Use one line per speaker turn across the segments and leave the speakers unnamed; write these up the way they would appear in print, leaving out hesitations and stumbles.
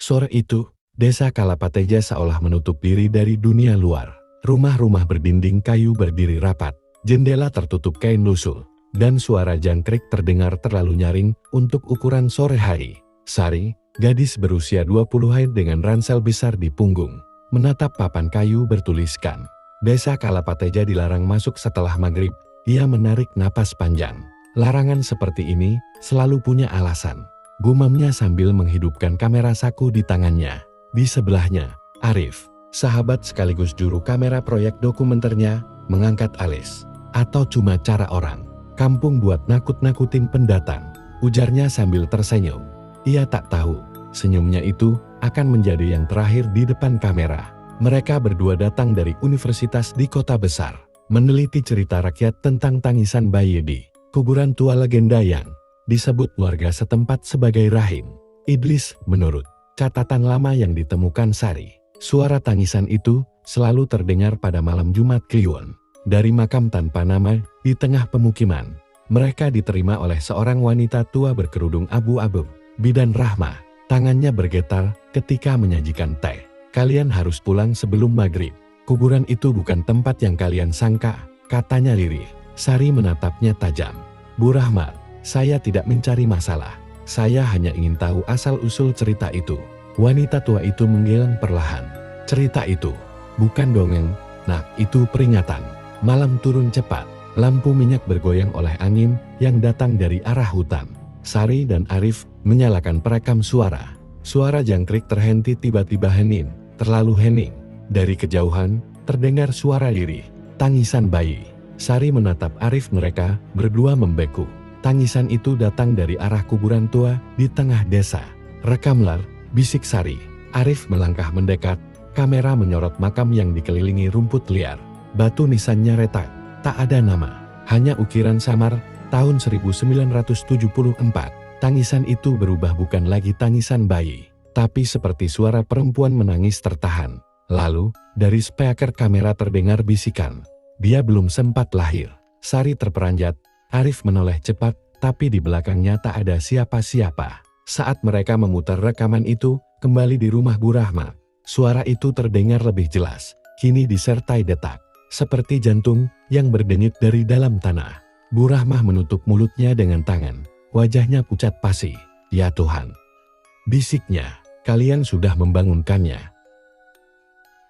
Sore itu, desa Kalapateja seolah menutup diri dari dunia luar. Rumah-rumah berdinding kayu berdiri rapat, jendela tertutup kain lusul, dan suara jangkrik terdengar terlalu nyaring untuk ukuran sore hari. Sari, gadis berusia 20-an dengan ransel besar di punggung, menatap papan kayu bertuliskan, "Desa Kalapateja dilarang masuk setelah maghrib." Ia menarik napas panjang. Larangan seperti ini selalu punya alasan, gumamnya sambil menghidupkan kamera saku di tangannya. Di sebelahnya, Arif, sahabat sekaligus juru kamera proyek dokumenternya, mengangkat alis. "Atau cuma cara orang kampung buat nakut-nakutin pendatang," ujarnya sambil tersenyum. Ia tak tahu, senyumnya itu akan menjadi yang terakhir di depan kamera. Mereka berdua datang dari universitas di kota besar, meneliti cerita rakyat tentang tangisan bayi di kuburan tua legenda yang disebut warga setempat sebagai rahim iblis. Menurut catatan lama yang ditemukan Sari, suara tangisan itu selalu terdengar pada malam Jumat Kliwon dari makam tanpa nama di tengah pemukiman. Mereka diterima oleh seorang wanita tua berkerudung abu-abu, Bidan Rahma. Tangannya bergetar ketika menyajikan teh. "Kalian harus pulang sebelum maghrib. Kuburan itu bukan tempat yang kalian sangka," katanya lirih. Sari menatapnya tajam. "Bu Rahmat, saya tidak mencari masalah. Saya hanya ingin tahu asal-usul cerita itu." Wanita tua itu menggeleng perlahan. "Cerita itu bukan dongeng, nak, itu peringatan." Malam turun cepat. Lampu minyak bergoyang oleh angin yang datang dari arah hutan. Sari dan Arif menyalakan perekam suara. Suara jangkrik terhenti tiba-tiba hening, terlalu hening. Dari kejauhan, terdengar suara lirih, tangisan bayi. Sari menatap Arif, mereka berdua membeku. Tangisan itu datang dari arah kuburan tua di tengah desa. "Rekamlah," bisik Sari. Arif melangkah mendekat, kamera menyorot makam yang dikelilingi rumput liar. Batu nisannya retak, tak ada nama, hanya ukiran samar, tahun 1974. Tangisan itu berubah, bukan lagi tangisan bayi, tapi seperti suara perempuan menangis tertahan. Lalu, dari speaker kamera terdengar bisikan, "Dia belum sempat lahir." Sari terperanjat. Arif menoleh cepat, tapi di belakangnya tak ada siapa-siapa. Saat mereka memutar rekaman itu kembali di rumah Bu Rahma, suara itu terdengar lebih jelas, kini disertai detak, seperti jantung yang berdenyut dari dalam tanah. Bu Rahma menutup mulutnya dengan tangan, wajahnya pucat pasi. "Ya Tuhan," bisiknya, "kalian sudah membangunkannya."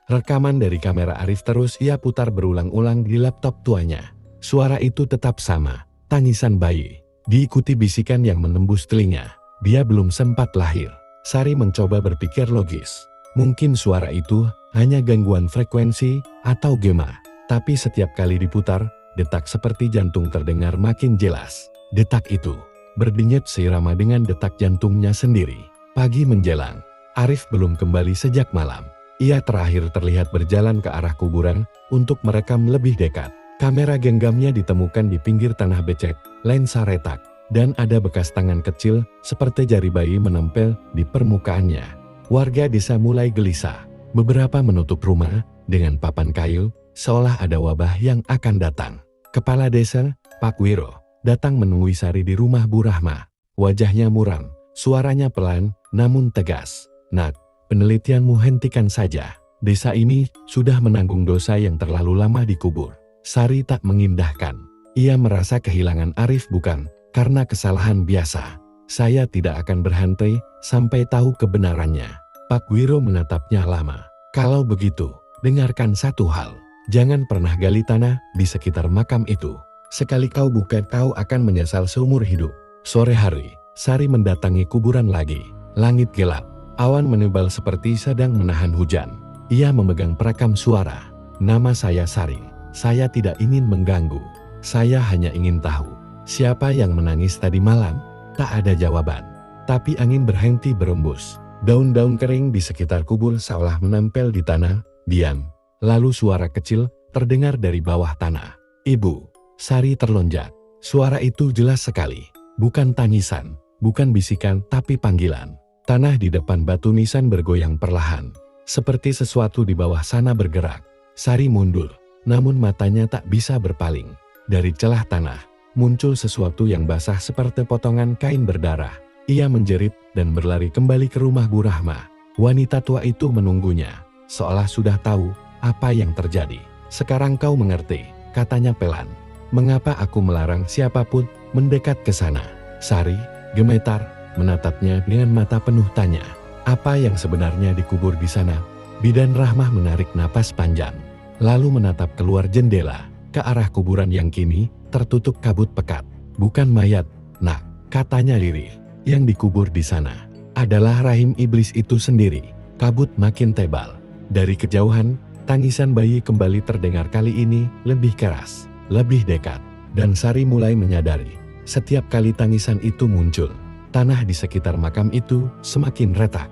Rekaman dari kamera Arif terus ia putar berulang-ulang di laptop tuanya. Suara itu tetap sama, tangisan bayi, diikuti bisikan yang menembus telinga. "Dia belum sempat lahir." Sari mencoba berpikir logis. Mungkin suara itu hanya gangguan frekuensi atau gema. Tapi setiap kali diputar, detak seperti jantung terdengar makin jelas. Detak itu berdenyut seirama dengan detak jantungnya sendiri. Pagi menjelang, Arif belum kembali sejak malam. Ia terakhir terlihat berjalan ke arah kuburan untuk merekam lebih dekat. Kamera genggamnya ditemukan di pinggir tanah becek, lensa retak, dan ada bekas tangan kecil seperti jari bayi menempel di permukaannya. Warga desa mulai gelisah. Beberapa menutup rumah dengan papan kayu, seolah ada wabah yang akan datang. Kepala desa, Pak Wiro, datang menemui Sari di rumah Bu Rahma. Wajahnya muram, suaranya pelan namun tegas. "Nak, penelitianmu hentikan saja. Desa ini sudah menanggung dosa yang terlalu lama dikubur." Sari tak mengindahkan. Ia merasa kehilangan Arif bukan karena kesalahan biasa. "Saya tidak akan berhenti sampai tahu kebenarannya." Pak Wiro menatapnya lama. "Kalau begitu, dengarkan satu hal. Jangan pernah gali tanah di sekitar makam itu. Sekali kau buka, kau akan menyesal seumur hidup." Sore hari, Sari mendatangi kuburan lagi. Langit gelap. Awan menebal seperti sedang menahan hujan. Ia memegang perekam suara. "Nama saya Sari. Saya tidak ingin mengganggu. Saya hanya ingin tahu, siapa yang menangis tadi malam?" Tak ada jawaban. Tapi angin berhenti berembus. Daun-daun kering di sekitar kubur seolah menempel di tanah, diam. Lalu suara kecil terdengar dari bawah tanah. "Ibu." Sari terlonjak. Suara itu jelas sekali. Bukan tangisan, bukan bisikan, tapi panggilan. Tanah di depan batu nisan bergoyang perlahan, seperti sesuatu di bawah sana bergerak. Sari mundur, namun matanya tak bisa berpaling. Dari celah tanah, muncul sesuatu yang basah seperti potongan kain berdarah. Ia menjerit dan berlari kembali ke rumah Bu Rahma. Wanita tua itu menunggunya, seolah sudah tahu apa yang terjadi. "Sekarang kau mengerti," katanya pelan. "Mengapa aku melarang siapapun mendekat ke sana?" Sari gemetar, menatapnya dengan mata penuh tanya. Apa yang sebenarnya dikubur di sana? Bidan Rahmah menarik napas panjang, lalu menatap keluar jendela, ke arah kuburan yang kini tertutup kabut pekat. "Bukan mayat, nak," katanya lirih. "Yang dikubur di sana adalah rahim iblis itu sendiri." Kabut makin tebal. Dari kejauhan, tangisan bayi kembali terdengar, kali ini lebih keras, lebih dekat. Dan Sari mulai menyadari, setiap kali tangisan itu muncul, tanah di sekitar makam itu semakin retak.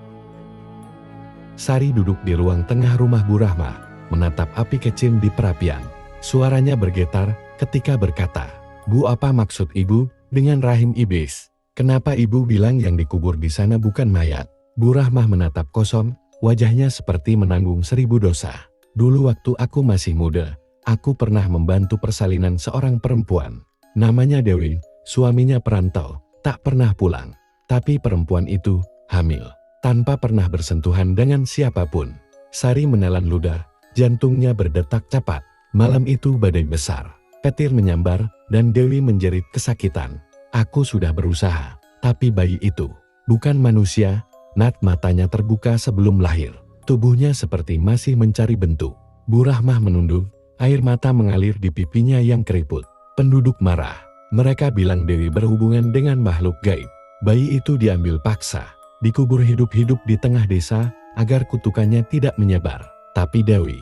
Sari duduk di ruang tengah rumah Bu Rahmah, menatap api kecil di perapian. Suaranya bergetar ketika berkata, "Bu, apa maksud ibu dengan rahim iblis? Kenapa ibu bilang yang dikubur di sana bukan mayat?" Bu Rahmah menatap kosong, wajahnya seperti menanggung 1000 dosa. "Dulu waktu aku masih muda, aku pernah membantu persalinan seorang perempuan. Namanya Dewi, suaminya perantau, tak pernah pulang. Tapi perempuan itu hamil, tanpa pernah bersentuhan dengan siapapun." Sari menelan ludah, jantungnya berdetak cepat. Malam itu badai besar, petir menyambar, dan Dewi menjerit kesakitan. "Aku sudah berusaha, tapi bayi itu bukan manusia." Nat matanya terbuka sebelum lahir, tubuhnya seperti masih mencari bentuk. Bu Rahmah menunduk, air mata mengalir di pipinya yang keriput. Penduduk marah, mereka bilang Dewi berhubungan dengan makhluk gaib. Bayi itu diambil paksa, dikubur hidup-hidup di tengah desa agar kutukannya tidak menyebar. Tapi Dewi,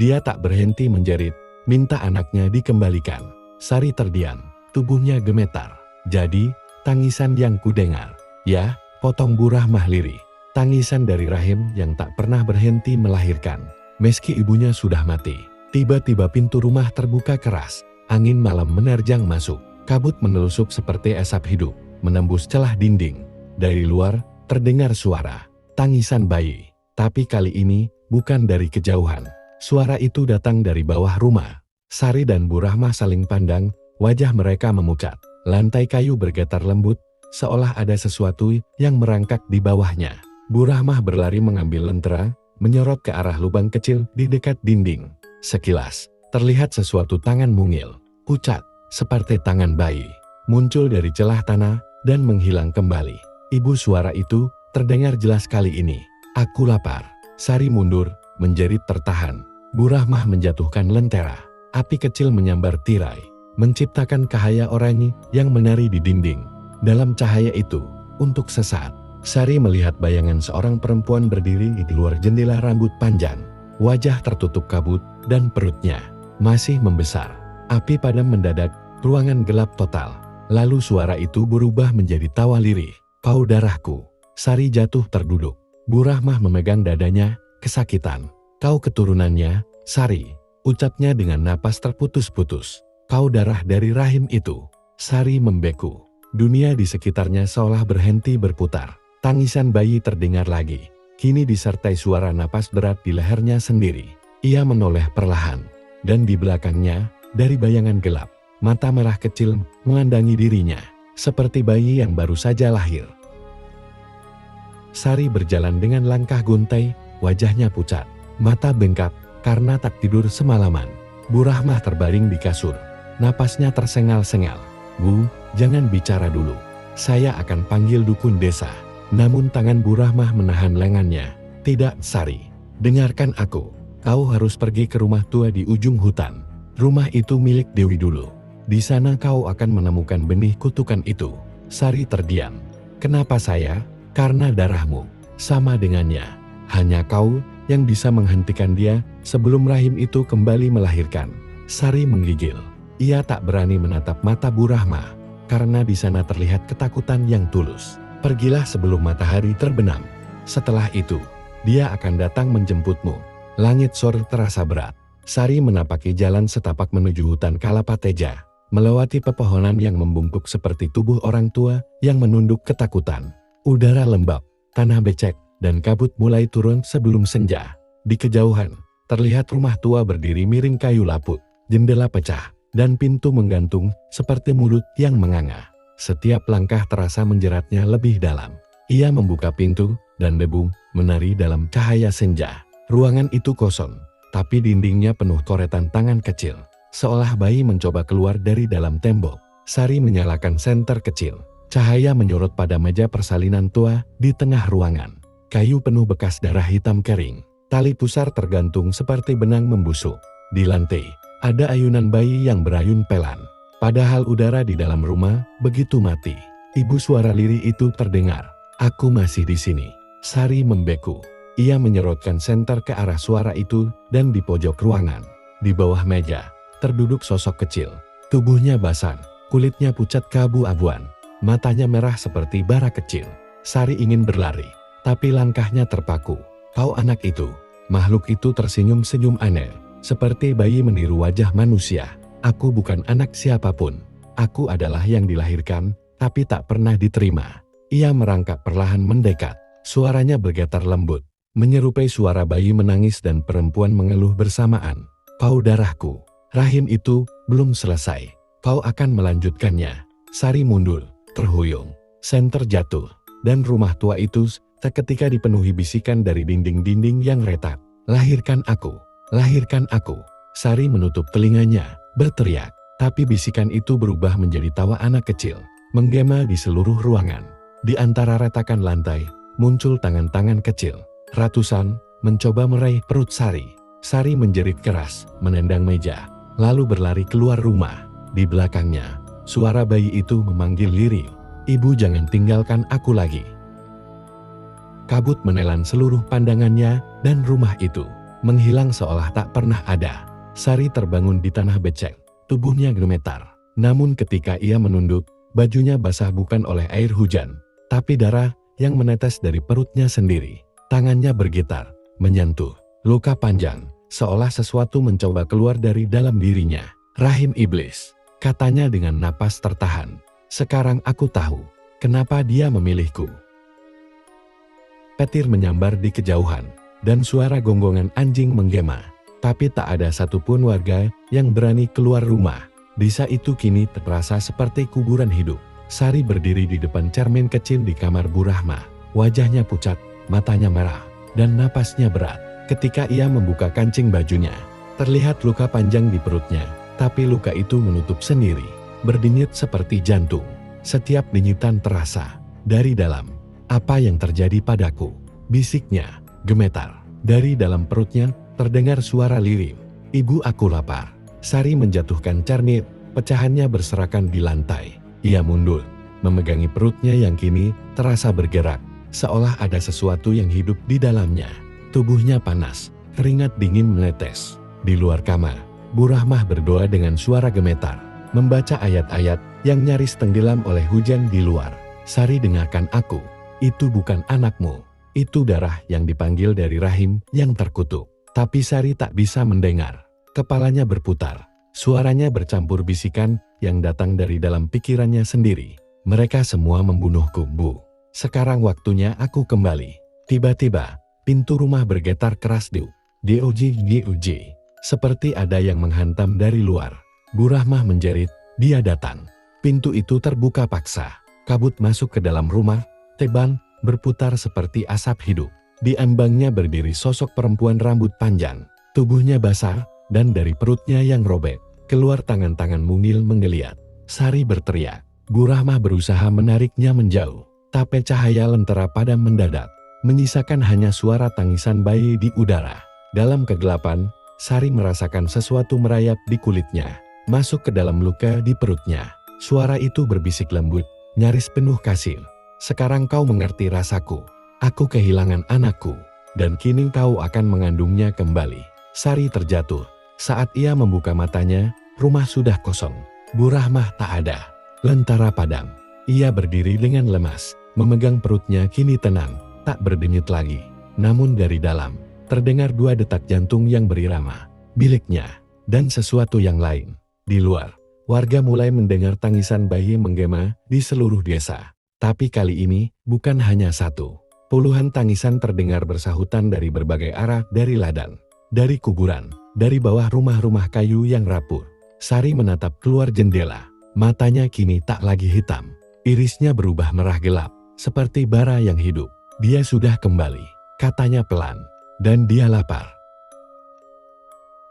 dia tak berhenti menjerit, minta anaknya dikembalikan. Sari terdiam, tubuhnya gemetar. "Jadi, tangisan yang kudengar?" "Ya," potong Bu Rahmah lirih. "Tangisan dari rahim yang tak pernah berhenti melahirkan, meski ibunya sudah mati." Tiba-tiba pintu rumah terbuka keras, angin malam menerjang masuk. Kabut menelusup seperti asap hidup, menembus celah dinding. Dari luar, terdengar suara, tangisan bayi. Tapi kali ini, bukan dari kejauhan. Suara itu datang dari bawah rumah. Sari dan Bu Rahmah saling pandang, wajah mereka memucat. Lantai kayu bergetar lembut, seolah ada sesuatu yang merangkak di bawahnya. Bu Rahmah berlari mengambil lentera, menyorot ke arah lubang kecil di dekat dinding. Sekilas, terlihat sesuatu tangan mungil, pucat, seperti tangan bayi, muncul dari celah tanah dan menghilang kembali. Ibu suara itu terdengar jelas kali ini. "Aku lapar." Sari mundur, menjerit tertahan. Bu Rahmah menjatuhkan lentera. Api kecil menyambar tirai, menciptakan cahaya oranye yang menari di dinding. Dalam cahaya itu, untuk sesaat, Sari melihat bayangan seorang perempuan berdiri di luar jendela, rambut panjang, wajah tertutup kabut, dan perutnya masih membesar. Api padam mendadak, ruangan gelap total. Lalu suara itu berubah menjadi tawa lirih. "Kau darahku." Sari jatuh terduduk. Bu Rahmah memegang dadanya, kesakitan. "Kau keturunannya, Sari," ucapnya dengan napas terputus-putus. "Kau darah dari rahim itu." Sari membeku. Dunia di sekitarnya seolah berhenti berputar. Tangisan bayi terdengar lagi, kini disertai suara napas berat di lehernya sendiri. Ia menoleh perlahan, dan di belakangnya, dari bayangan gelap, mata merah kecil memandangi dirinya, seperti bayi yang baru saja lahir. Sari berjalan dengan langkah guntai, wajahnya pucat, mata bengkak karena tak tidur semalaman. Bu Rahmah terbaring di kasur, napasnya tersengal-sengal. "Bu, jangan bicara dulu. Saya akan panggil dukun desa." Namun tangan Bu Rahmah menahan lengannya. "Tidak, Sari. Dengarkan aku. Kau harus pergi ke rumah tua di ujung hutan. Rumah itu milik Dewi dulu. Di sana kau akan menemukan benih kutukan itu." Sari terdiam. "Kenapa saya?" "Karena darahmu sama dengannya. Hanya kau yang bisa menghentikan dia sebelum rahim itu kembali melahirkan." Sari menggigil. Ia tak berani menatap mata Bu Rahmah, karena di sana terlihat ketakutan yang tulus. "Pergilah sebelum matahari terbenam. Setelah itu, dia akan datang menjemputmu." Langit sore terasa berat. Sari menapaki jalan setapak menuju hutan Kalapateja, melewati pepohonan yang membungkuk seperti tubuh orang tua yang menunduk ketakutan. Udara lembab, tanah becek, dan kabut mulai turun sebelum senja. Di kejauhan, terlihat rumah tua berdiri miring kayu laput, jendela pecah, dan pintu menggantung seperti mulut yang menganga. Setiap langkah terasa menjeratnya lebih dalam. Ia membuka pintu, dan debu menari dalam cahaya senja. Ruangan itu kosong, tapi dindingnya penuh coretan tangan kecil. Seolah bayi mencoba keluar dari dalam tembok. Sari menyalakan senter kecil. Cahaya menyorot pada meja persalinan tua di tengah ruangan. Kayu penuh bekas darah hitam kering. Tali pusar tergantung seperti benang membusuk. Di lantai, ada ayunan bayi yang berayun pelan. Padahal udara di dalam rumah begitu mati. Ibu, suara lirih itu terdengar. "Aku masih di sini." Sari membeku. Ia menyerotkan senter ke arah suara itu dan di pojok ruangan. Di bawah meja, terduduk sosok kecil. Tubuhnya basah, kulitnya pucat keabu-abuan. Matanya merah seperti bara kecil. Sari ingin berlari, tapi langkahnya terpaku. "Kau anak itu." Makhluk itu tersenyum senyum aneh, seperti bayi meniru wajah manusia. "Aku bukan anak siapapun. Aku adalah yang dilahirkan, tapi tak pernah diterima." Ia merangkak perlahan mendekat. Suaranya bergetar lembut, menyerupai suara bayi menangis dan perempuan mengeluh bersamaan. "Kau darahku." Rahim itu belum selesai. "Kau akan melanjutkannya." Sari mundur, terhuyung. Senter jatuh, dan rumah tua itu seketika dipenuhi bisikan dari dinding-dinding yang retak. "Lahirkan aku, lahirkan aku." Sari menutup telinganya, berteriak. Tapi bisikan itu berubah menjadi tawa anak kecil, menggema di seluruh ruangan. Di antara retakan lantai, muncul tangan-tangan kecil. Ratusan, mencoba meraih perut Sari. Sari menjerit keras, menendang meja, lalu berlari keluar rumah. Di belakangnya, suara bayi itu memanggil lirih, "Ibu, jangan tinggalkan aku lagi." Kabut menelan seluruh pandangannya, dan rumah itu menghilang seolah tak pernah ada. Sari terbangun di tanah becek, tubuhnya gemetar. Namun ketika ia menunduk, bajunya basah bukan oleh air hujan, tapi darah yang menetes dari perutnya sendiri. Tangannya bergetar, menyentuh luka panjang, seolah sesuatu mencoba keluar dari dalam dirinya. "Rahim iblis," katanya dengan napas tertahan. "Sekarang aku tahu kenapa dia memilihku." Petir menyambar di kejauhan, dan suara gonggongan anjing menggema. Tapi tak ada satupun warga yang berani keluar rumah. Desa itu kini terasa seperti kuburan hidup. Sari berdiri di depan cermin kecil di kamar Bu Rahma. Wajahnya pucat, matanya merah, dan napasnya berat. Ketika ia membuka kancing bajunya, terlihat luka panjang di perutnya. Tapi luka itu menutup sendiri, berdenyut seperti jantung. Setiap denyitan terasa dari dalam. "Apa yang terjadi padaku?" bisiknya, gemetar. Dari dalam perutnya terdengar suara lirih, "Ibu, aku lapar." Sari menjatuhkan cermin, pecahannya berserakan di lantai. Ia mundur, memegangi perutnya yang kini terasa bergerak, seolah ada sesuatu yang hidup di dalamnya. Tubuhnya panas, keringat dingin menetes. Di luar kamar, Bu Rahmah berdoa dengan suara gemetar, membaca ayat-ayat yang nyaris tenggelam oleh hujan di luar. "Sari, dengarkan aku. Itu bukan anakmu. Itu darah yang dipanggil dari rahim yang terkutuk." Tapi Sari tak bisa mendengar. Kepalanya berputar. Suaranya bercampur bisikan yang datang dari dalam pikirannya sendiri. "Mereka semua membunuhku, Bu. Sekarang waktunya aku kembali." Tiba-tiba, pintu rumah bergetar keras. Doj. Seperti ada yang menghantam dari luar. Bu Rahmah menjerit, "Dia datang." Pintu itu terbuka paksa. Kabut masuk ke dalam rumah, teban, berputar seperti asap hidup. Di ambangnya berdiri sosok perempuan rambut panjang, tubuhnya basah, dan dari perutnya yang robek, keluar tangan-tangan mungil menggeliat. Sari berteriak. Bu Rahmah berusaha menariknya menjauh, tapi cahaya lentera padam mendadak, menyisakan hanya suara tangisan bayi di udara. Dalam kegelapan, Sari merasakan sesuatu merayap di kulitnya, masuk ke dalam luka di perutnya. Suara itu berbisik lembut, nyaris penuh kasih. "Sekarang kau mengerti rasaku. Aku kehilangan anakku, dan kini kau akan mengandungnya kembali." Sari terjatuh. Saat ia membuka matanya, rumah sudah kosong. Bu Rahmah tak ada. Lentera padam. Ia berdiri dengan lemas, memegang perutnya kini tenang, tak berdenyut lagi. Namun dari dalam, terdengar dua detak jantung yang berirama, biliknya, dan sesuatu yang lain. Di luar, warga mulai mendengar tangisan bayi menggema di seluruh desa. Tapi kali ini, bukan hanya satu. Puluhan tangisan terdengar bersahutan dari berbagai arah, dari ladang, dari kuburan, dari bawah rumah-rumah kayu yang rapuh. Sari menatap keluar jendela. Matanya kini tak lagi hitam. Irisnya berubah merah gelap, seperti bara yang hidup. Dia sudah kembali, katanya pelan. Dan dia lapar.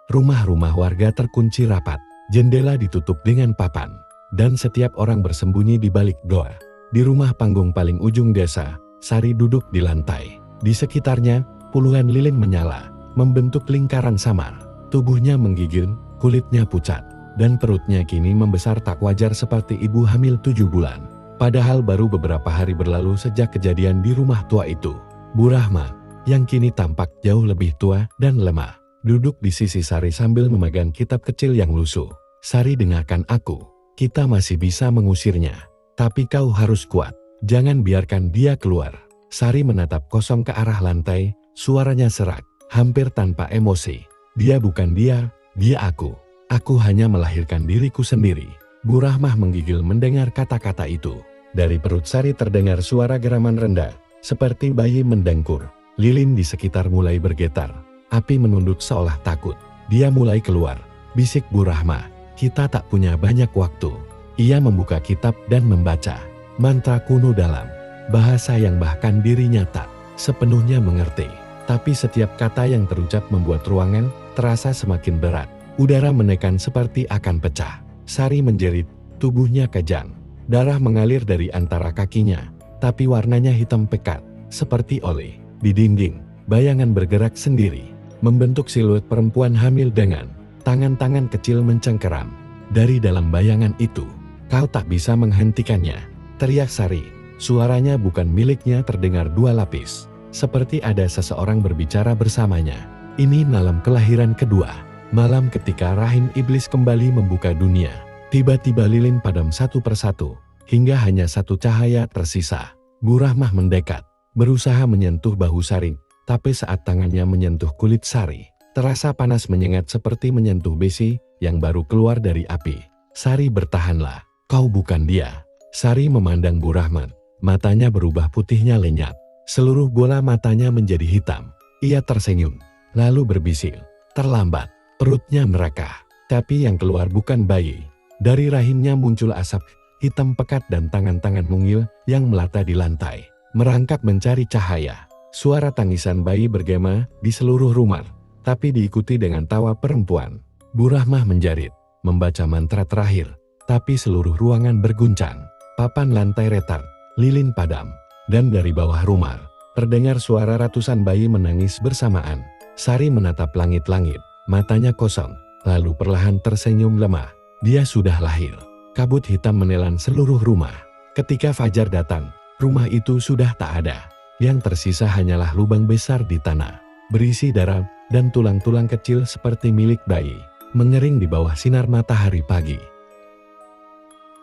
Rumah-rumah warga terkunci rapat. Jendela ditutup dengan papan. Dan setiap orang bersembunyi di balik doa. Di rumah panggung paling ujung desa, Sari duduk di lantai. Di sekitarnya, puluhan lilin menyala, membentuk lingkaran samar. Tubuhnya menggigil, kulitnya pucat. Dan perutnya kini membesar tak wajar seperti ibu hamil 7 bulan. Padahal baru beberapa hari berlalu sejak kejadian di rumah tua itu. Bu Rahma, yang kini tampak jauh lebih tua dan lemah, duduk di sisi Sari sambil memegang kitab kecil yang lusuh. Sari, dengarkan aku. Kita masih bisa mengusirnya. Tapi kau harus kuat. Jangan biarkan dia keluar. Sari menatap kosong ke arah lantai, suaranya serak, hampir tanpa emosi. Dia bukan dia aku. Aku hanya melahirkan diriku sendiri. Bu Rahmah menggigil mendengar kata-kata itu. Dari perut Sari terdengar suara geraman rendah, seperti bayi mendengkur. Lilin di sekitar mulai bergetar. Api menunduk seolah takut. Dia mulai keluar. Bisik Bu Rahmah, kita tak punya banyak waktu. Ia membuka kitab dan membaca. Mantra kuno dalam bahasa yang bahkan dirinya tak sepenuhnya mengerti. Tapi setiap kata yang terucap membuat ruangan terasa semakin berat. Udara menekan seperti akan pecah. Sari menjerit, tubuhnya kejang. Darah mengalir dari antara kakinya, tapi warnanya hitam pekat, seperti oli. Di dinding, bayangan bergerak sendiri, membentuk siluet perempuan hamil dengan tangan-tangan kecil mencengkeram. Dari dalam bayangan itu, kau tak bisa menghentikannya, teriak Sari. Suaranya bukan miliknya terdengar dua lapis, seperti ada seseorang berbicara bersamanya. Ini malam kelahiran kedua. Malam ketika rahim iblis kembali membuka dunia. Tiba-tiba lilin padam satu persatu, hingga hanya satu cahaya tersisa. Bu Rahmah mendekat, berusaha menyentuh bahu Sari, tapi saat tangannya menyentuh kulit Sari, terasa panas menyengat seperti menyentuh besi yang baru keluar dari api. Sari, bertahanlah, kau bukan dia. Sari memandang Bu Rahman, matanya berubah putihnya lenyap. Seluruh bola matanya menjadi hitam. Ia tersenyum, lalu berbisik, terlambat. Perutnya merakah, tapi yang keluar bukan bayi. Dari rahimnya muncul asap hitam pekat dan tangan-tangan mungil yang melata di lantai, merangkak mencari cahaya. Suara tangisan bayi bergema di seluruh rumah, tapi diikuti dengan tawa perempuan. Bu Rahmah menjerit, membaca mantra terakhir, tapi seluruh ruangan berguncang. Papan lantai retak, lilin padam, dan dari bawah rumah terdengar suara ratusan bayi menangis bersamaan. Sari menatap langit-langit. Matanya kosong, lalu perlahan tersenyum lemah. Dia sudah lahir. Kabut hitam menelan seluruh rumah. Ketika fajar datang, rumah itu sudah tak ada. Yang tersisa hanyalah lubang besar di tanah, berisi darah dan tulang-tulang kecil seperti milik bayi, mengering di bawah sinar matahari pagi.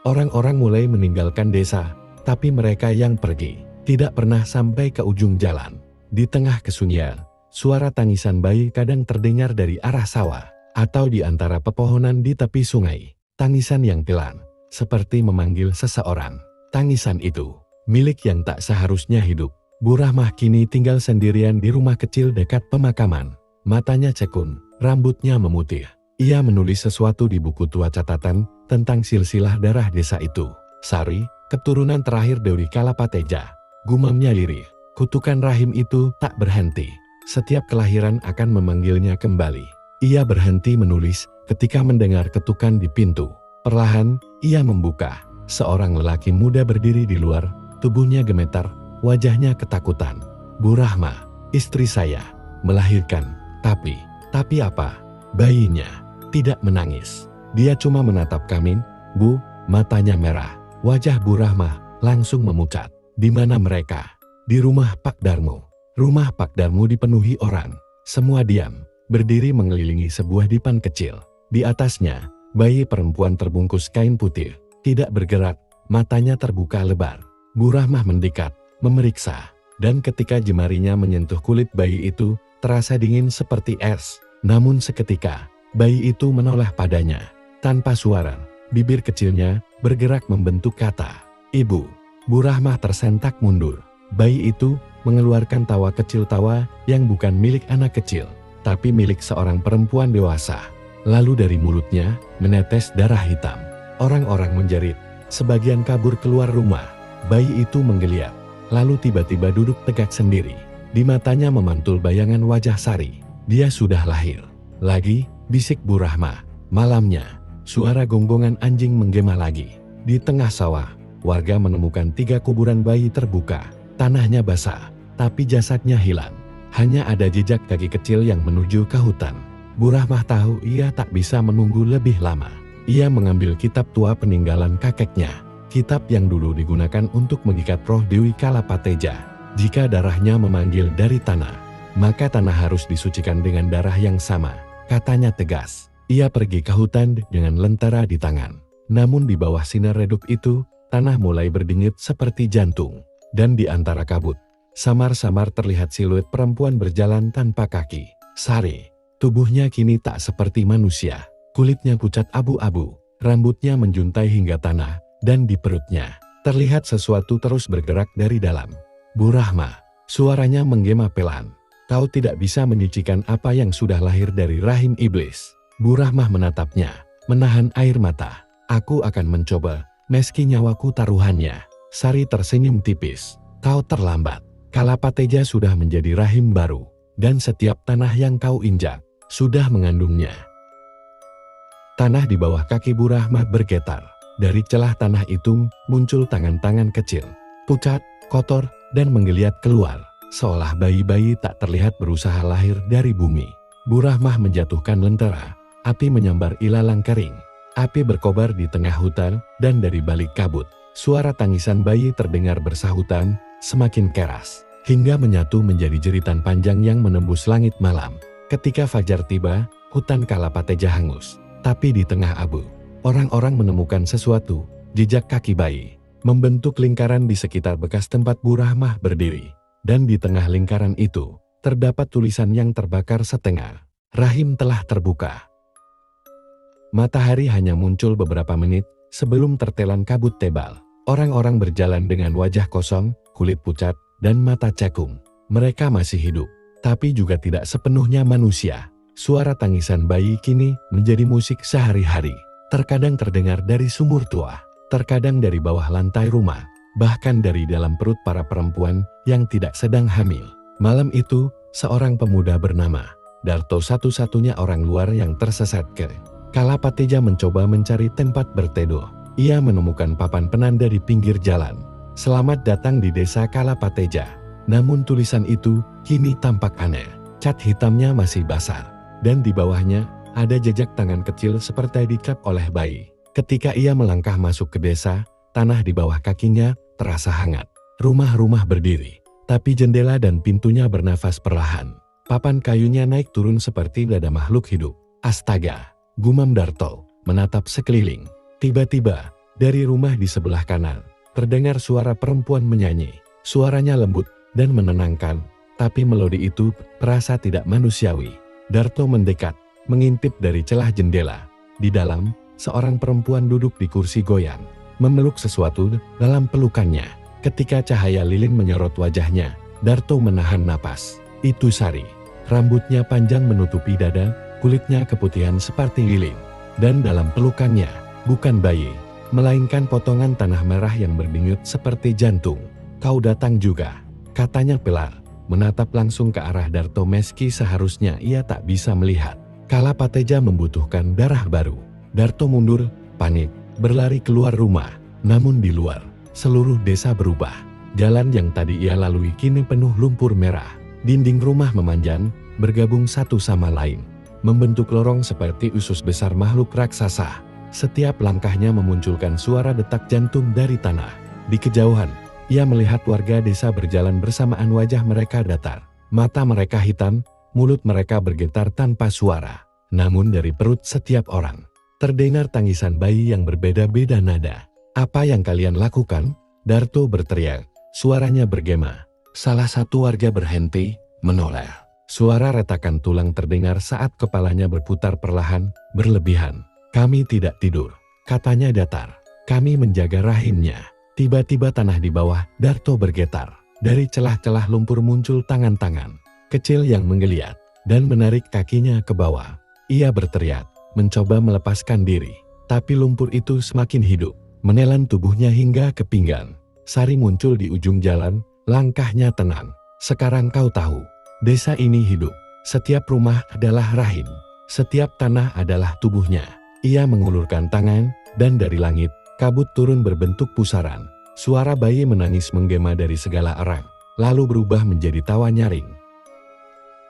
Orang-orang mulai meninggalkan desa, tapi mereka yang pergi tidak pernah sampai ke ujung jalan. Di tengah kesunyian, suara tangisan bayi kadang terdengar dari arah sawah, atau di antara pepohonan di tepi sungai. Tangisan yang pelan, seperti memanggil seseorang. Tangisan itu, milik yang tak seharusnya hidup. Bu Rahmah kini tinggal sendirian di rumah kecil dekat pemakaman. Matanya cekung, rambutnya memutih. Ia menulis sesuatu di buku tua catatan tentang silsilah darah desa itu. Sari, keturunan terakhir Dewi Kalapateja. Gumamnya lirih, kutukan rahim itu tak berhenti. Setiap kelahiran akan memanggilnya kembali. Ia berhenti menulis ketika mendengar ketukan di pintu. Perlahan, ia membuka. Seorang lelaki muda berdiri di luar, tubuhnya gemetar, wajahnya ketakutan. Bu Rahmah, istri saya, melahirkan. Tapi apa? Bayinya tidak menangis. Dia cuma menatap kami, Bu. Matanya merah. Wajah Bu Rahmah langsung memucat. Di mana mereka? Di rumah Pak Darmo. Rumah Pak Darmo dipenuhi orang. Semua diam, berdiri mengelilingi sebuah dipan kecil. Di atasnya, bayi perempuan terbungkus kain putih, tidak bergerak, matanya terbuka lebar. Bu Rahmah mendekat, memeriksa, dan ketika jemarinya menyentuh kulit bayi itu, terasa dingin seperti es. Namun seketika, bayi itu menoleh padanya. Tanpa suara, bibir kecilnya bergerak membentuk kata, "Ibu." Bu Rahmah tersentak mundur. Bayi itu mengeluarkan tawa kecil, tawa yang bukan milik anak kecil, tapi milik seorang perempuan dewasa. Lalu dari mulutnya menetes darah hitam. Orang-orang menjerit, sebagian kabur keluar rumah. Bayi itu menggeliat, lalu tiba-tiba duduk tegak sendiri. Di matanya memantul bayangan wajah Sari. Dia sudah lahir. Lagi, bisik Bu Rahma. Malamnya, suara gonggongan anjing menggema lagi. Di tengah sawah, warga menemukan 3 kuburan bayi terbuka. Tanahnya basah, tapi jasadnya hilang. Hanya ada jejak kaki kecil yang menuju ke hutan. Bu Rahmah tahu ia tak bisa menunggu lebih lama. Ia mengambil kitab tua peninggalan kakeknya. Kitab yang dulu digunakan untuk mengikat roh Dewi Kalapateja. Jika darahnya memanggil dari tanah, maka tanah harus disucikan dengan darah yang sama, katanya tegas. Ia pergi ke hutan dengan lentera di tangan. Namun di bawah sinar redup itu, tanah mulai berdenyut seperti jantung. Dan di antara kabut, samar-samar terlihat siluet perempuan berjalan tanpa kaki. Sari. Tubuhnya kini tak seperti manusia. Kulitnya pucat abu-abu, rambutnya menjuntai hingga tanah, dan di perutnya terlihat sesuatu terus bergerak dari dalam. Bu Rahma, suaranya menggema pelan. Kau tidak bisa menyucikan apa yang sudah lahir dari rahim iblis. Bu Rahmah menatapnya, menahan air mata. Aku akan mencoba, meski nyawaku taruhannya. Sari tersenyum tipis. Kau terlambat. Kalapateja sudah menjadi rahim baru, dan setiap tanah yang kau injak sudah mengandungnya. Tanah di bawah kaki Bu Rahmah bergetar. Dari celah tanah itu muncul tangan-tangan kecil, pucat, kotor, dan menggeliat keluar, seolah bayi-bayi tak terlihat berusaha lahir dari bumi. Bu Rahmah menjatuhkan lentera, api menyambar ilalang kering. Api berkobar di tengah hutan, dan dari balik kabut, suara tangisan bayi terdengar bersahutan, semakin keras, hingga menyatu menjadi jeritan panjang yang menembus langit malam. Ketika fajar tiba, hutan Kalapateja hangus. Tapi di tengah abu, orang-orang menemukan sesuatu, jejak kaki bayi, membentuk lingkaran di sekitar bekas tempat Bu Rahmah berdiri. Dan di tengah lingkaran itu, terdapat tulisan yang terbakar setengah. Rahim telah terbuka. Matahari hanya muncul beberapa menit sebelum tertelan kabut tebal. Orang-orang berjalan dengan wajah kosong, kulit pucat, dan mata cekung. Mereka masih hidup, tapi juga tidak sepenuhnya manusia. Suara tangisan bayi kini menjadi musik sehari-hari. Terkadang terdengar dari sumur tua, terkadang dari bawah lantai rumah, bahkan dari dalam perut para perempuan yang tidak sedang hamil. Malam itu, seorang pemuda bernama Darto, satu-satunya orang luar yang tersesat ke Kalapateja, mencoba mencari tempat berteduh. Ia menemukan papan penanda di pinggir jalan. Selamat datang di desa Kalapateja. Namun tulisan itu kini tampak aneh. Cat hitamnya masih basah, dan di bawahnya ada jejak tangan kecil seperti dicap oleh bayi. Ketika ia melangkah masuk ke desa, tanah di bawah kakinya terasa hangat. Rumah-rumah berdiri, tapi jendela dan pintunya bernafas perlahan. Papan kayunya naik turun seperti dada makhluk hidup. Astaga, gumam Darto, menatap sekeliling. Tiba-tiba, dari rumah di sebelah kanan, terdengar suara perempuan menyanyi. Suaranya lembut dan menenangkan, tapi melodi itu terasa tidak manusiawi. Darto mendekat, mengintip dari celah jendela. Di dalam, seorang perempuan duduk di kursi goyang, memeluk sesuatu dalam pelukannya. Ketika cahaya lilin menyorot wajahnya, Darto menahan napas. Itu Sari. Rambutnya panjang menutupi dada, kulitnya keputihan seperti lilin. Dan dalam pelukannya, bukan bayi, melainkan potongan tanah merah yang berdenyut seperti jantung. Kau datang juga, katanya pelan, menatap langsung ke arah Darto meski seharusnya ia tak bisa melihat. Kalapateja membutuhkan darah baru. Darto mundur, panik, berlari keluar rumah. Namun di luar, seluruh desa berubah. Jalan yang tadi ia lalui kini penuh lumpur merah. Dinding rumah memanjang, bergabung satu sama lain, membentuk lorong seperti usus besar makhluk raksasa. Setiap langkahnya memunculkan suara detak jantung dari tanah. Di kejauhan, ia melihat warga desa berjalan bersamaan, wajah mereka datar. Mata mereka hitam, mulut mereka bergetar tanpa suara. Namun dari perut setiap orang, terdengar tangisan bayi yang berbeda-beda nada. Apa yang kalian lakukan? Darto berteriak, suaranya bergema. Salah satu warga berhenti, menoleh. Suara retakan tulang terdengar saat kepalanya berputar perlahan, berlebihan. Kami tidak tidur, katanya datar. Kami menjaga rahimnya. Tiba-tiba tanah di bawah Darto bergetar. Dari celah-celah lumpur muncul tangan-tangan kecil yang menggeliat dan menarik kakinya ke bawah. Ia berteriak, mencoba melepaskan diri. Tapi lumpur itu semakin hidup, menelan tubuhnya hingga ke pinggang. Sari muncul di ujung jalan, Langkahnya tenang. Sekarang kau tahu, desa ini hidup. Setiap rumah adalah rahim. Setiap tanah adalah tubuhnya. Ia mengulurkan tangan, dan dari langit, kabut turun berbentuk pusaran. Suara bayi menangis menggema dari segala arah, lalu berubah menjadi tawa nyaring.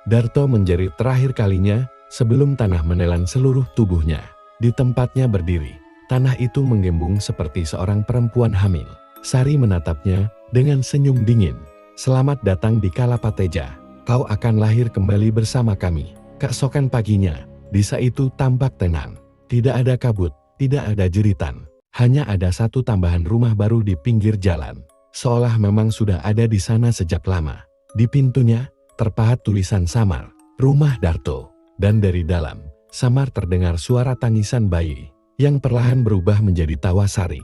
Darto menjerit terakhir kalinya, sebelum tanah menelan seluruh tubuhnya. Di tempatnya berdiri, tanah itu menggembung seperti seorang perempuan hamil. Sari menatapnya, dengan senyum dingin. Selamat datang di Kalapateja. Kau akan lahir kembali bersama kami. Keesokan paginya, desa itu tampak tenang. Tidak ada kabut, tidak ada jeritan. Hanya ada satu tambahan rumah baru di pinggir jalan. Seolah memang sudah ada di sana sejak lama. Di pintunya, terpahat tulisan samar, Rumah Darto. Dan dari dalam, samar terdengar suara tangisan bayi, yang perlahan berubah menjadi tawa Sari.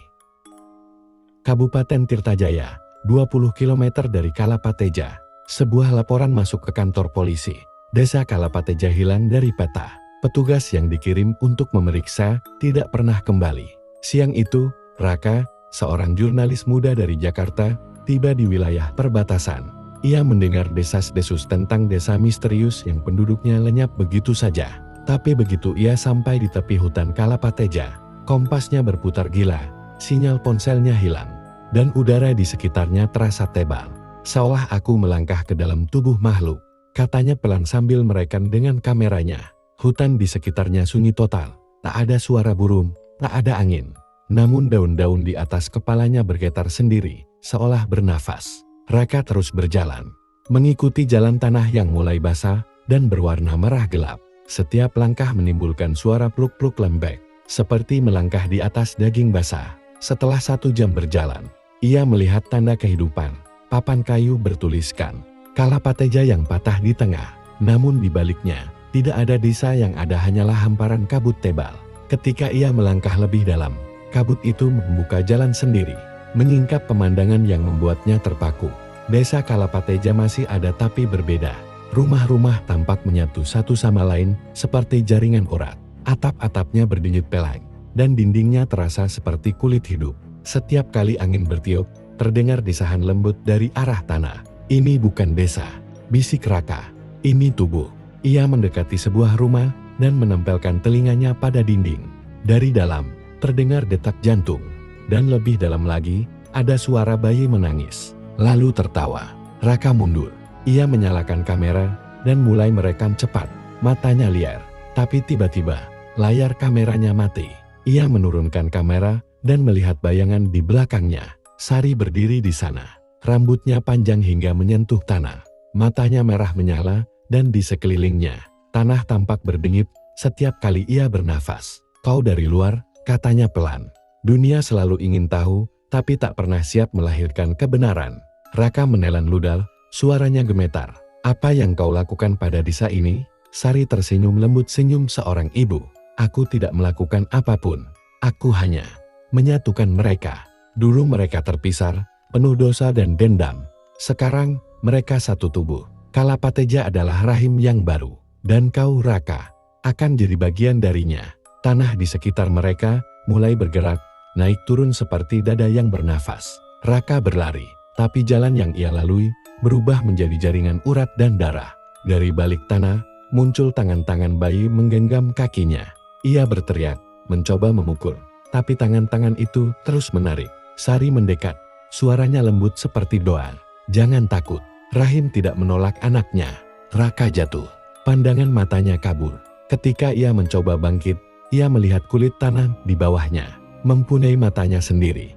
Kabupaten Tirtajaya, 20 km dari Kalapateja. Sebuah laporan masuk ke kantor polisi. Desa Kalapateja hilang dari peta. Petugas yang dikirim untuk memeriksa tidak pernah kembali. Siang itu, Raka, seorang jurnalis muda dari Jakarta, tiba di wilayah perbatasan. Ia mendengar desas-desus tentang desa misterius yang penduduknya lenyap begitu saja. Tapi begitu ia sampai di tepi hutan Kalapateja, kompasnya berputar gila, sinyal ponselnya hilang, dan udara di sekitarnya terasa tebal. Seolah aku melangkah ke dalam tubuh makhluk, katanya pelan sambil merekam dengan kameranya. Hutan di sekitarnya sunyi total, tak ada suara burung, tak ada angin. Namun daun-daun di atas kepalanya bergetar sendiri, seolah bernafas. Raka terus berjalan, mengikuti jalan tanah yang mulai basah dan berwarna merah gelap. Setiap langkah menimbulkan suara pluk-pluk lembek, seperti melangkah di atas daging basah. Setelah 1 jam berjalan, ia melihat tanda kehidupan. Papan kayu bertuliskan, Kalapateja yang patah di tengah. Namun di baliknya, tidak ada desa yang ada hanyalah hamparan kabut tebal. Ketika ia melangkah lebih dalam, kabut itu membuka jalan sendiri, menyingkap pemandangan yang membuatnya terpaku. Desa Kalapateja masih ada tapi berbeda. Rumah-rumah tampak menyatu satu sama lain seperti jaringan urat. Atap-atapnya berdenyut pelang, dan dindingnya terasa seperti kulit hidup. Setiap kali angin bertiup, terdengar desahan lembut dari arah tanah. Ini bukan desa, bisik Raka. Ini tubuh. Ia mendekati sebuah rumah dan menempelkan telinganya pada dinding. Dari dalam, terdengar detak jantung. Dan lebih dalam lagi, ada suara bayi menangis. Lalu tertawa. Raka mundur. Ia menyalakan kamera dan mulai merekam cepat. Matanya liar. Tapi tiba-tiba, layar kameranya mati. Ia menurunkan kamera dan melihat bayangan di belakangnya. Sari berdiri di sana. Rambutnya panjang hingga menyentuh tanah. Matanya merah menyala, dan di sekelilingnya, tanah tampak berdenyut setiap kali ia bernafas. Kau dari luar, katanya pelan. Dunia selalu ingin tahu, tapi tak pernah siap melahirkan kebenaran. Raka menelan ludah, suaranya gemetar. Apa yang kau lakukan pada desa ini? Sari tersenyum lembut senyum seorang ibu. Aku tidak melakukan apapun. Aku hanya menyatukan mereka. Dulu mereka terpisah, penuh dosa dan dendam. Sekarang, mereka satu tubuh. Kalapateja adalah rahim yang baru. Dan kau, Raka, akan jadi bagian darinya. Tanah di sekitar mereka mulai bergerak, naik turun seperti dada yang bernafas. Raka berlari, tapi jalan yang ia lalui berubah menjadi jaringan urat dan darah. Dari balik tanah, muncul tangan-tangan bayi menggenggam kakinya. Ia berteriak, mencoba memukul, tapi tangan-tangan itu terus menarik. Sari mendekat, suaranya lembut seperti doa. Jangan takut, rahim tidak menolak anaknya. Raka jatuh, pandangan matanya kabur. Ketika ia mencoba bangkit, ia melihat kulit tanah di bawahnya, mempunyai matanya sendiri.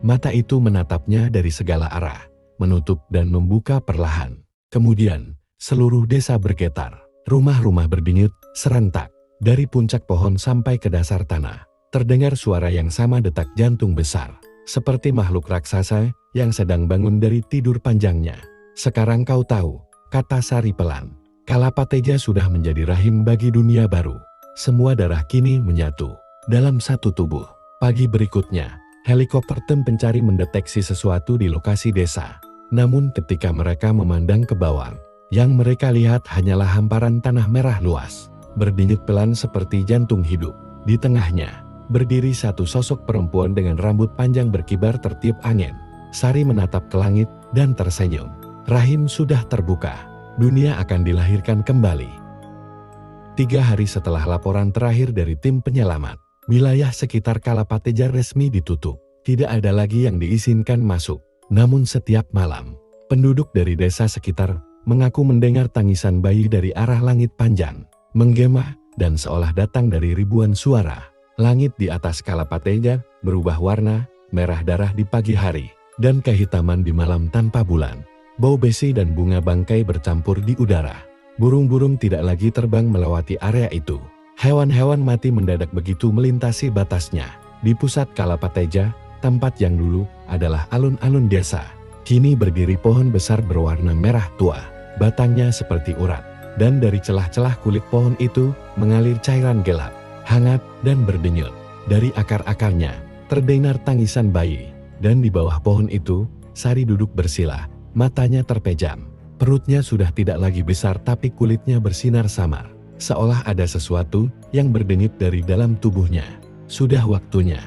Mata itu menatapnya dari segala arah, menutup dan membuka perlahan. Kemudian, seluruh desa bergetar, rumah-rumah berdenyut, serentak. Dari puncak pohon sampai ke dasar tanah, terdengar suara yang sama detak jantung besar, seperti makhluk raksasa yang sedang bangun dari tidur panjangnya. Sekarang kau tahu, kata Sari pelan. Kalapateja sudah menjadi rahim bagi dunia baru. Semua darah kini menyatu dalam satu tubuh. Pagi berikutnya, helikopter tim pencari mendeteksi sesuatu di lokasi desa. Namun ketika mereka memandang ke bawah, yang mereka lihat hanyalah hamparan tanah merah luas, berdenyut pelan seperti jantung hidup. Di tengahnya, berdiri satu sosok perempuan dengan rambut panjang berkibar tertiup angin. Sari menatap ke langit dan tersenyum. Rahim sudah terbuka. Dunia akan dilahirkan kembali. 3 hari setelah laporan terakhir dari tim penyelamat, wilayah sekitar Kalapateja resmi ditutup. Tidak ada lagi yang diizinkan masuk. Namun setiap malam, penduduk dari desa sekitar mengaku mendengar tangisan bayi dari arah langit panjang, menggema dan seolah datang dari ribuan suara. Langit di atas Kalapateja berubah warna, merah darah di pagi hari, dan kehitaman di malam tanpa bulan. Bau besi dan bunga bangkai bercampur di udara. Burung-burung tidak lagi terbang melewati area itu. Hewan-hewan mati mendadak begitu melintasi batasnya. Di pusat Kalapateja, tempat yang dulu adalah alun-alun desa, kini berdiri pohon besar berwarna merah tua. Batangnya seperti urat, dan dari celah-celah kulit pohon itu mengalir cairan gelap, hangat dan berdenyut. Dari akar-akarnya terdengar tangisan bayi, dan di bawah pohon itu Sari duduk bersila, matanya terpejam. Perutnya sudah tidak lagi besar tapi kulitnya bersinar samar, seolah ada sesuatu yang berdenyut dari dalam tubuhnya. Sudah waktunya,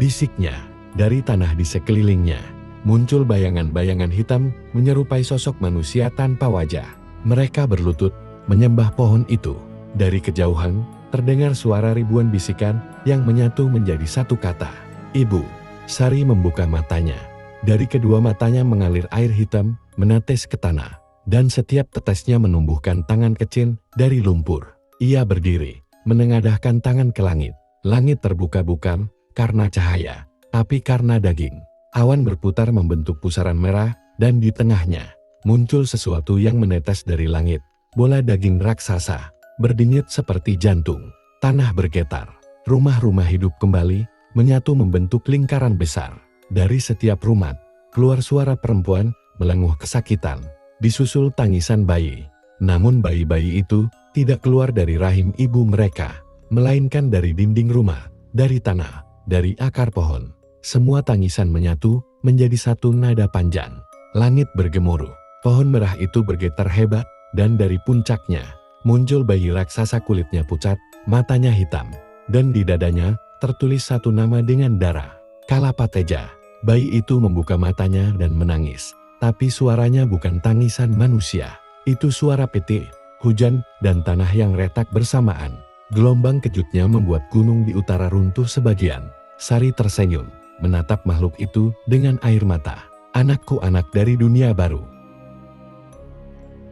bisiknya. Dari tanah di sekelilingnya muncul bayangan-bayangan hitam menyerupai sosok manusia tanpa wajah. Mereka berlutut menyembah pohon itu. Dari kejauhan terdengar suara ribuan bisikan yang menyatu menjadi satu kata, "Ibu." Sari membuka matanya. Dari kedua matanya mengalir air hitam menetes ke tanah, dan setiap tetesnya menumbuhkan tangan kecil dari lumpur. Ia berdiri, menengadahkan tangan ke langit. Langit terbuka bukan karena cahaya, tapi karena daging. Awan berputar membentuk pusaran merah, dan di tengahnya muncul sesuatu yang menetes dari langit. Bola daging raksasa, berdenyut seperti jantung. Tanah bergetar, rumah-rumah hidup kembali, menyatu membentuk lingkaran besar. Dari setiap rumah, keluar suara perempuan melenguh kesakitan, disusul tangisan bayi. Namun bayi-bayi itu tidak keluar dari rahim ibu mereka, melainkan dari dinding rumah, dari tanah, dari akar pohon. Semua tangisan menyatu menjadi satu nada panjang. Langit bergemuruh, pohon merah itu bergetar hebat, dan dari puncaknya muncul bayi raksasa kulitnya pucat, matanya hitam, dan di dadanya tertulis satu nama dengan darah, Kalapateja. Bayi itu membuka matanya dan menangis, tapi suaranya bukan tangisan manusia. Itu suara petir, hujan, dan tanah yang retak bersamaan. Gelombang kejutnya membuat gunung di utara runtuh sebagian. Sari tersenyum, menatap makhluk itu dengan air mata. "Anakku, anak dari dunia baru."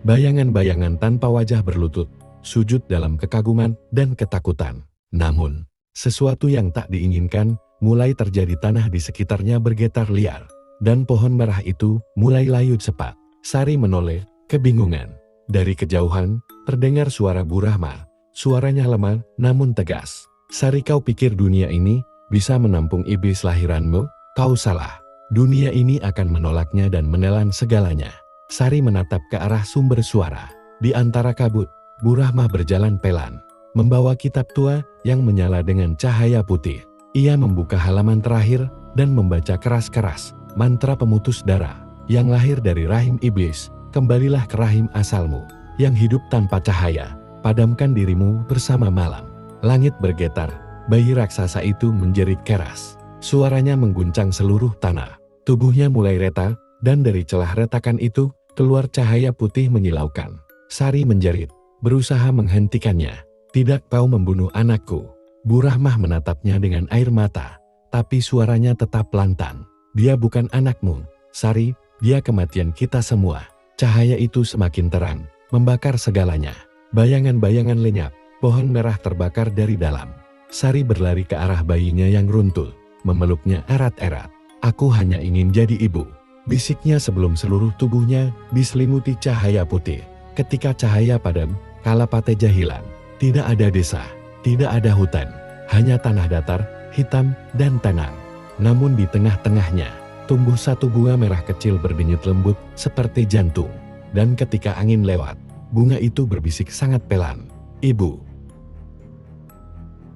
Bayangan-bayangan tanpa wajah berlutut, sujud dalam kekaguman dan ketakutan. Namun, sesuatu yang tak diinginkan mulai terjadi. Tanah di sekitarnya bergetar liar, dan pohon merah itu mulai layu cepat. Sari menoleh, kebingungan. Dari kejauhan, terdengar suara Bu Rahma. Suaranya lemah, namun tegas. "Sari, kau pikir dunia ini bisa menampung iblis lahiranmu? Kau salah. Dunia ini akan menolaknya dan menelan segalanya." Sari menatap ke arah sumber suara. Di antara kabut, Bu Rahma berjalan pelan, membawa kitab tua yang menyala dengan cahaya putih. Ia membuka halaman terakhir dan membaca keras-keras mantra pemutus darah. "Yang lahir dari rahim iblis, kembalilah ke rahim asalmu. Yang hidup tanpa cahaya, padamkan dirimu bersama malam." Langit bergetar. Bayi raksasa itu menjerit keras. Suaranya mengguncang seluruh tanah. Tubuhnya mulai retak, dan dari celah retakan itu keluar cahaya putih menyilaukan. Sari menjerit, berusaha menghentikannya. "Tidak, kau membunuh anakku." Bu Rahmah menatapnya dengan air mata, tapi suaranya tetap lantang. "Dia bukan anakmu, Sari, dia kematian kita semua." Cahaya itu semakin terang, membakar segalanya. Bayangan-bayangan lenyap, pohon merah terbakar dari dalam. Sari berlari ke arah bayinya yang runtuh, memeluknya erat-erat. "Aku hanya ingin jadi ibu," bisiknya sebelum seluruh tubuhnya diselimuti cahaya putih. Ketika cahaya padam, Kalapateja hilang. Tidak ada desa, tidak ada hutan, hanya tanah datar, hitam, dan tenang. Namun di tengah-tengahnya, tumbuh satu bunga merah kecil berdenyut lembut seperti jantung. Dan ketika angin lewat, bunga itu berbisik sangat pelan, "Ibu."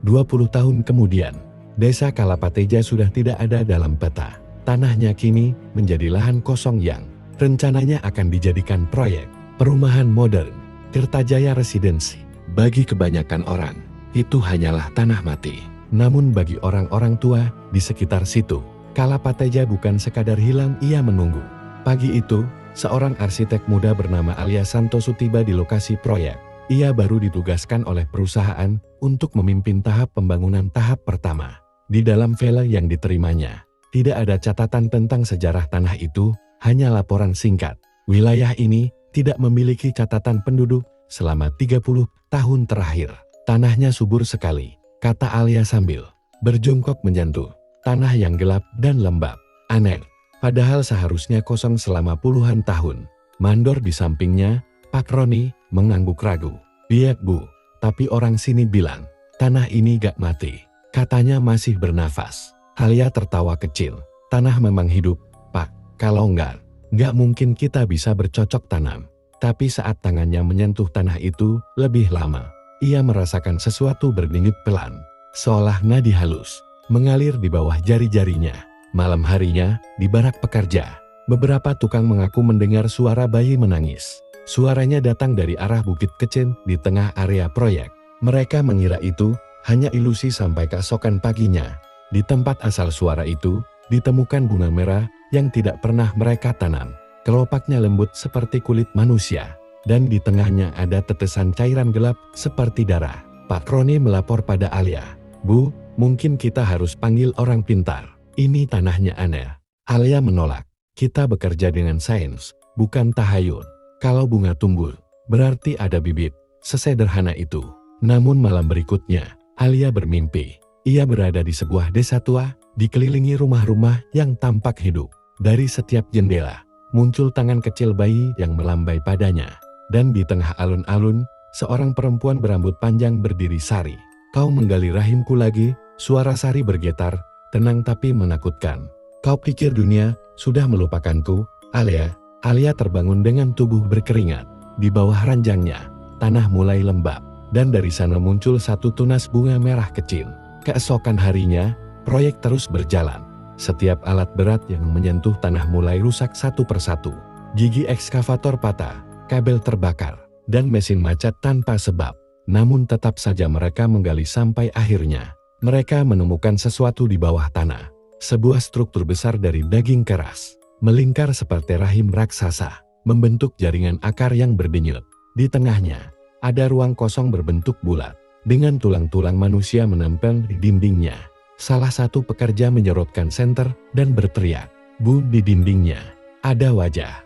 20 tahun kemudian, desa Kalapateja sudah tidak ada dalam peta. Tanahnya kini menjadi lahan kosong yang rencananya akan dijadikan proyek perumahan modern, Tirtajaya Residensi. Bagi kebanyakan orang, itu hanyalah tanah mati. Namun bagi orang-orang tua di sekitar situ, Kalapateja bukan sekadar hilang, ia menunggu. Pagi itu, seorang arsitek muda bernama Alia Santoso tiba di lokasi proyek. Ia baru ditugaskan oleh perusahaan untuk memimpin tahap pembangunan tahap pertama. Di dalam file yang diterimanya, tidak ada catatan tentang sejarah tanah itu, hanya laporan singkat. Wilayah ini tidak memiliki catatan penduduk selama 30 tahun terakhir. Tanahnya subur sekali, kata Alia sambil berjongkok menyentuh tanah yang gelap dan lembab. Aneh, padahal seharusnya kosong selama puluhan tahun. Mandor di sampingnya, Pak Roni, mengangguk ragu. Biak bu, tapi orang sini bilang, tanah ini gak mati. Katanya masih bernafas. Alia tertawa kecil. Tanah memang hidup, Pak. Kalau enggak mungkin kita bisa bercocok tanam. Tapi saat tangannya menyentuh tanah itu, lebih lama. Ia merasakan sesuatu berdenyut pelan. Seolah nadi halus, mengalir di bawah jari-jarinya. Malam harinya, di barak pekerja, beberapa tukang mengaku mendengar suara bayi menangis. Suaranya datang dari arah bukit kecil di tengah area proyek. Mereka mengira itu hanya ilusi sampai keesokan paginya. Di tempat asal suara itu, ditemukan bunga merah yang tidak pernah mereka tanam. Kelopaknya lembut seperti kulit manusia, dan di tengahnya ada tetesan cairan gelap seperti darah. Pak Roni melapor pada Alia. Bu, mungkin kita harus panggil orang pintar. Ini tanahnya aneh. Alia menolak. Kita bekerja dengan sains, bukan tahayul. Kalau bunga tumbuh, berarti ada bibit. Sesederhana itu. Namun malam berikutnya, Alia bermimpi. Ia berada di sebuah desa tua, dikelilingi rumah-rumah yang tampak hidup. Dari setiap jendela, muncul tangan kecil bayi yang melambai padanya. Dan di tengah alun-alun, seorang perempuan berambut panjang berdiri Sari. Kau menggali rahimku lagi, suara Sari bergetar, tenang tapi menakutkan. Kau pikir dunia sudah melupakanku, Alia? Alia terbangun dengan tubuh berkeringat. Di bawah ranjangnya, tanah mulai lembab. Dan dari sana muncul satu tunas bunga merah kecil. Keesokan harinya, proyek terus berjalan. Setiap alat berat yang menyentuh tanah mulai rusak satu persatu. Gigi ekskavator patah, kabel terbakar, dan mesin macet tanpa sebab. Namun tetap saja mereka menggali sampai akhirnya. Mereka menemukan sesuatu di bawah tanah. Sebuah struktur besar dari daging keras, melingkar seperti rahim raksasa, membentuk jaringan akar yang berdenyut. Di tengahnya, ada ruang kosong berbentuk bulat, dengan tulang-tulang manusia menempel di dindingnya. Salah satu pekerja menyorotkan senter dan berteriak, Bu, di dindingnya ada wajah.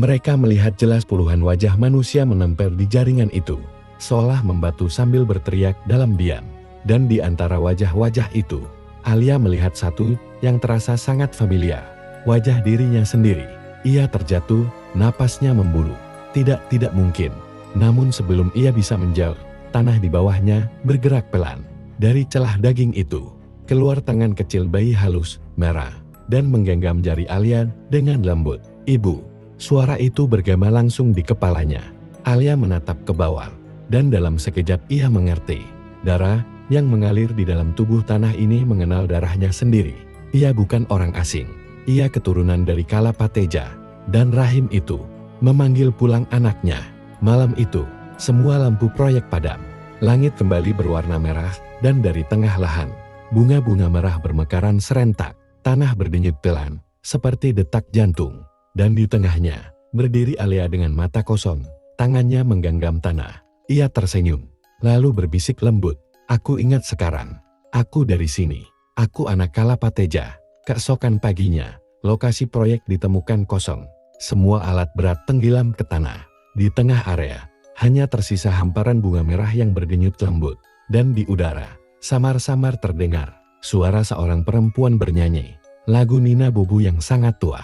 Mereka melihat jelas puluhan wajah manusia menempel di jaringan itu, seolah membatu sambil berteriak dalam diam. Dan di antara wajah-wajah itu, Alia melihat satu yang terasa sangat familiar. Wajah dirinya sendiri. Ia terjatuh, napasnya membulu. Tidak mungkin. Namun sebelum ia bisa menjauh, tanah di bawahnya bergerak pelan. Dari celah daging itu, keluar tangan kecil bayi halus, merah, dan menggenggam jari Alia dengan lembut. Ibu, suara itu bergema langsung di kepalanya. Alia menatap ke bawah, dan dalam sekejap ia mengerti. Darah yang mengalir di dalam tubuh tanah ini mengenal darahnya sendiri. Ia bukan orang asing. Ia keturunan dari Kalapateja, dan rahim itu memanggil pulang anaknya. Malam itu, semua lampu proyek padam. Langit kembali berwarna merah, dan dari tengah lahan, bunga-bunga merah bermekaran serentak. Tanah berdenyut pelan, seperti detak jantung. Dan di tengahnya, berdiri Alia dengan mata kosong, tangannya menggenggam tanah. Ia tersenyum, lalu berbisik lembut, Aku ingat sekarang, aku dari sini, aku anak Kalapateja. Keesokan paginya, lokasi proyek ditemukan kosong. Semua alat berat tenggelam ke tanah. Di tengah area, hanya tersisa hamparan bunga merah yang berdenyut lembut. Dan di udara, samar-samar terdengar suara seorang perempuan bernyanyi, lagu Nina Bobo yang sangat tua.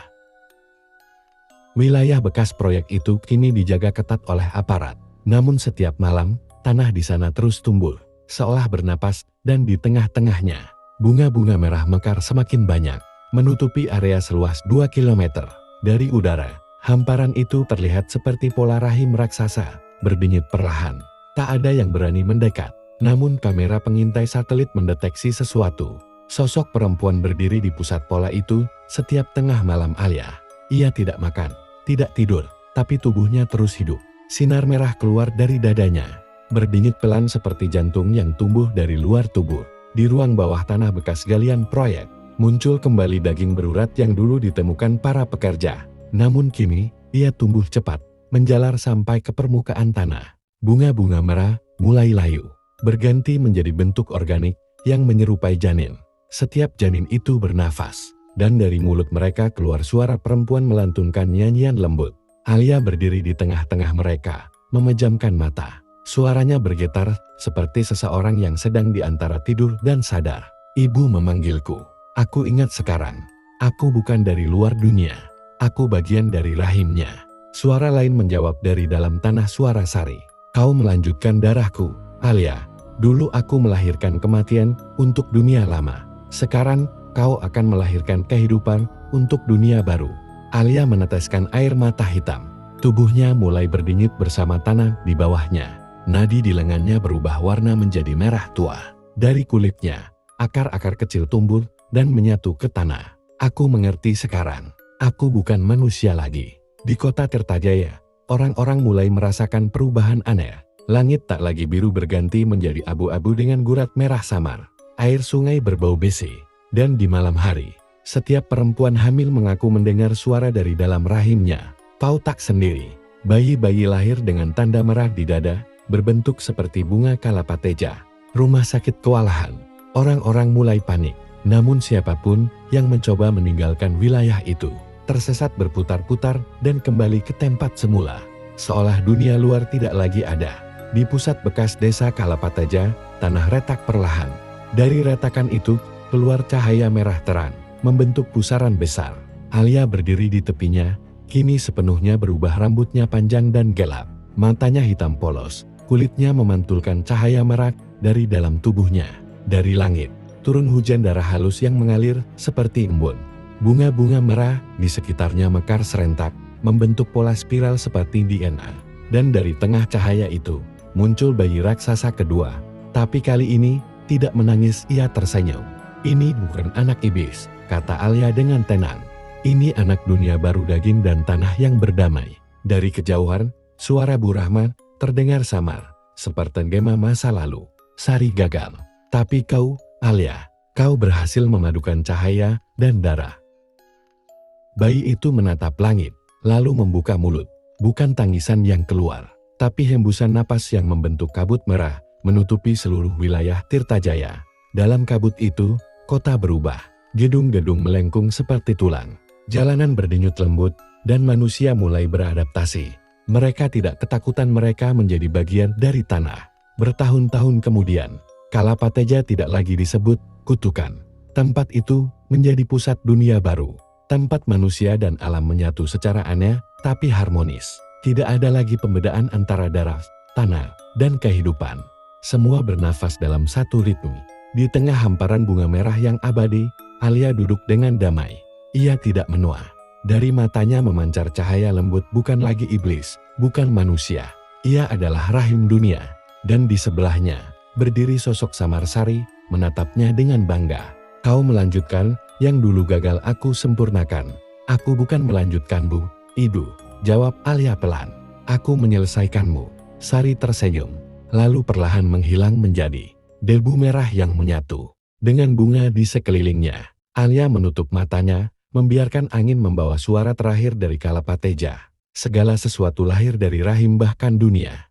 Wilayah bekas proyek itu kini dijaga ketat oleh aparat. Namun setiap malam, tanah di sana terus tumbuh, seolah bernapas, dan di tengah-tengahnya, bunga-bunga merah mekar semakin banyak, menutupi area seluas 2 km. Dari udara, hamparan itu terlihat seperti pola rahim raksasa, berdenyut perlahan. Tak ada yang berani mendekat, namun kamera pengintai satelit mendeteksi sesuatu. Sosok perempuan berdiri di pusat pola itu, setiap tengah malam Alia. Ia tidak makan, tidak tidur, tapi tubuhnya terus hidup. Sinar merah keluar dari dadanya, berdenyut pelan seperti jantung yang tumbuh dari luar tubuh. Di ruang bawah tanah bekas galian proyek, Muncul kembali daging berurat yang dulu ditemukan para pekerja. Namun kini, ia tumbuh cepat, menjalar sampai ke permukaan tanah. Bunga-bunga merah mulai layu, berganti menjadi bentuk organik yang menyerupai janin. Setiap janin itu bernafas, dan dari mulut mereka keluar suara perempuan melantunkan nyanyian lembut. Alia berdiri di tengah-tengah mereka, memejamkan mata. Suaranya bergetar seperti seseorang yang sedang di antara tidur dan sadar. Ibu memanggilku. Aku ingat sekarang. Aku bukan dari luar dunia. Aku bagian dari rahimnya. Suara lain menjawab dari dalam tanah suara sari. Kau melanjutkan darahku, Alia. Dulu aku melahirkan kematian untuk dunia lama. Sekarang kau akan melahirkan kehidupan untuk dunia baru. Alia meneteskan air mata hitam. Tubuhnya mulai berdenyut bersama tanah di bawahnya. Nadi di lengannya berubah warna menjadi merah tua. Dari kulitnya, akar-akar kecil tumbuh dan menyatu ke tanah. Aku mengerti sekarang. Aku bukan manusia lagi. Di kota Tirtajaya, orang-orang mulai merasakan perubahan aneh. Langit tak lagi biru berganti menjadi abu-abu dengan gurat merah samar. Air sungai berbau besi. Dan di malam hari, setiap perempuan hamil mengaku mendengar suara dari dalam rahimnya. Kau tak sendiri. Bayi-bayi lahir dengan tanda merah di dada, berbentuk seperti bunga kalapateja. Rumah sakit kewalahan. Orang-orang mulai panik. Namun siapapun yang mencoba meninggalkan wilayah itu, tersesat berputar-putar dan kembali ke tempat semula. Seolah dunia luar tidak lagi ada. Di pusat bekas desa Kalapateja, tanah retak perlahan. Dari retakan itu, keluar cahaya merah terang, membentuk pusaran besar. Alia berdiri di tepinya, kini sepenuhnya berubah, rambutnya panjang dan gelap. Matanya hitam polos, kulitnya memantulkan cahaya merah dari dalam tubuhnya. Dari langit, turun hujan darah halus yang mengalir seperti embun. Bunga-bunga merah di sekitarnya mekar serentak, membentuk pola spiral seperti DNA. Dan dari tengah cahaya itu, muncul bayi raksasa kedua. Tapi kali ini, tidak menangis, ia tersenyum. Ini bukan anak iblis, kata Alia dengan tenang. Ini anak dunia baru, daging dan tanah yang berdamai. Dari kejauhan, suara Bu Rahma terdengar samar, seperti gema masa lalu. Sari gagal. Tapi kau, Alia, kau berhasil memadukan cahaya dan darah. Bayi itu menatap langit, lalu membuka mulut. Bukan tangisan yang keluar, tapi hembusan napas yang membentuk kabut merah, menutupi seluruh wilayah Tirtajaya. Dalam kabut itu, kota berubah. Gedung-gedung melengkung seperti tulang. Jalanan berdenyut lembut, dan manusia mulai beradaptasi. Mereka tidak ketakutan, mereka menjadi bagian dari tanah. Bertahun-tahun kemudian, Kalapateja tidak lagi disebut kutukan. Tempat itu menjadi pusat dunia baru. Tempat manusia dan alam menyatu secara aneh, tapi harmonis. Tidak ada lagi pembedaan antara darah, tanah, dan kehidupan. Semua bernafas dalam satu ritme. Di tengah hamparan bunga merah yang abadi, Alia duduk dengan damai. Ia tidak menua. Dari matanya memancar cahaya lembut, bukan lagi iblis, bukan manusia. Ia adalah rahim dunia. Dan di sebelahnya, berdiri sosok Samarsari, menatapnya dengan bangga. Kau melanjutkan yang dulu gagal aku sempurnakan. Aku bukan melanjutkanmu, Ibu, jawab Alia pelan. Aku menyelesaikanmu. Sari tersenyum, lalu perlahan menghilang menjadi debu merah yang menyatu dengan bunga di sekelilingnya. Alia menutup matanya, membiarkan angin membawa suara terakhir dari Kalapateja. Segala sesuatu lahir dari rahim, bahkan dunia.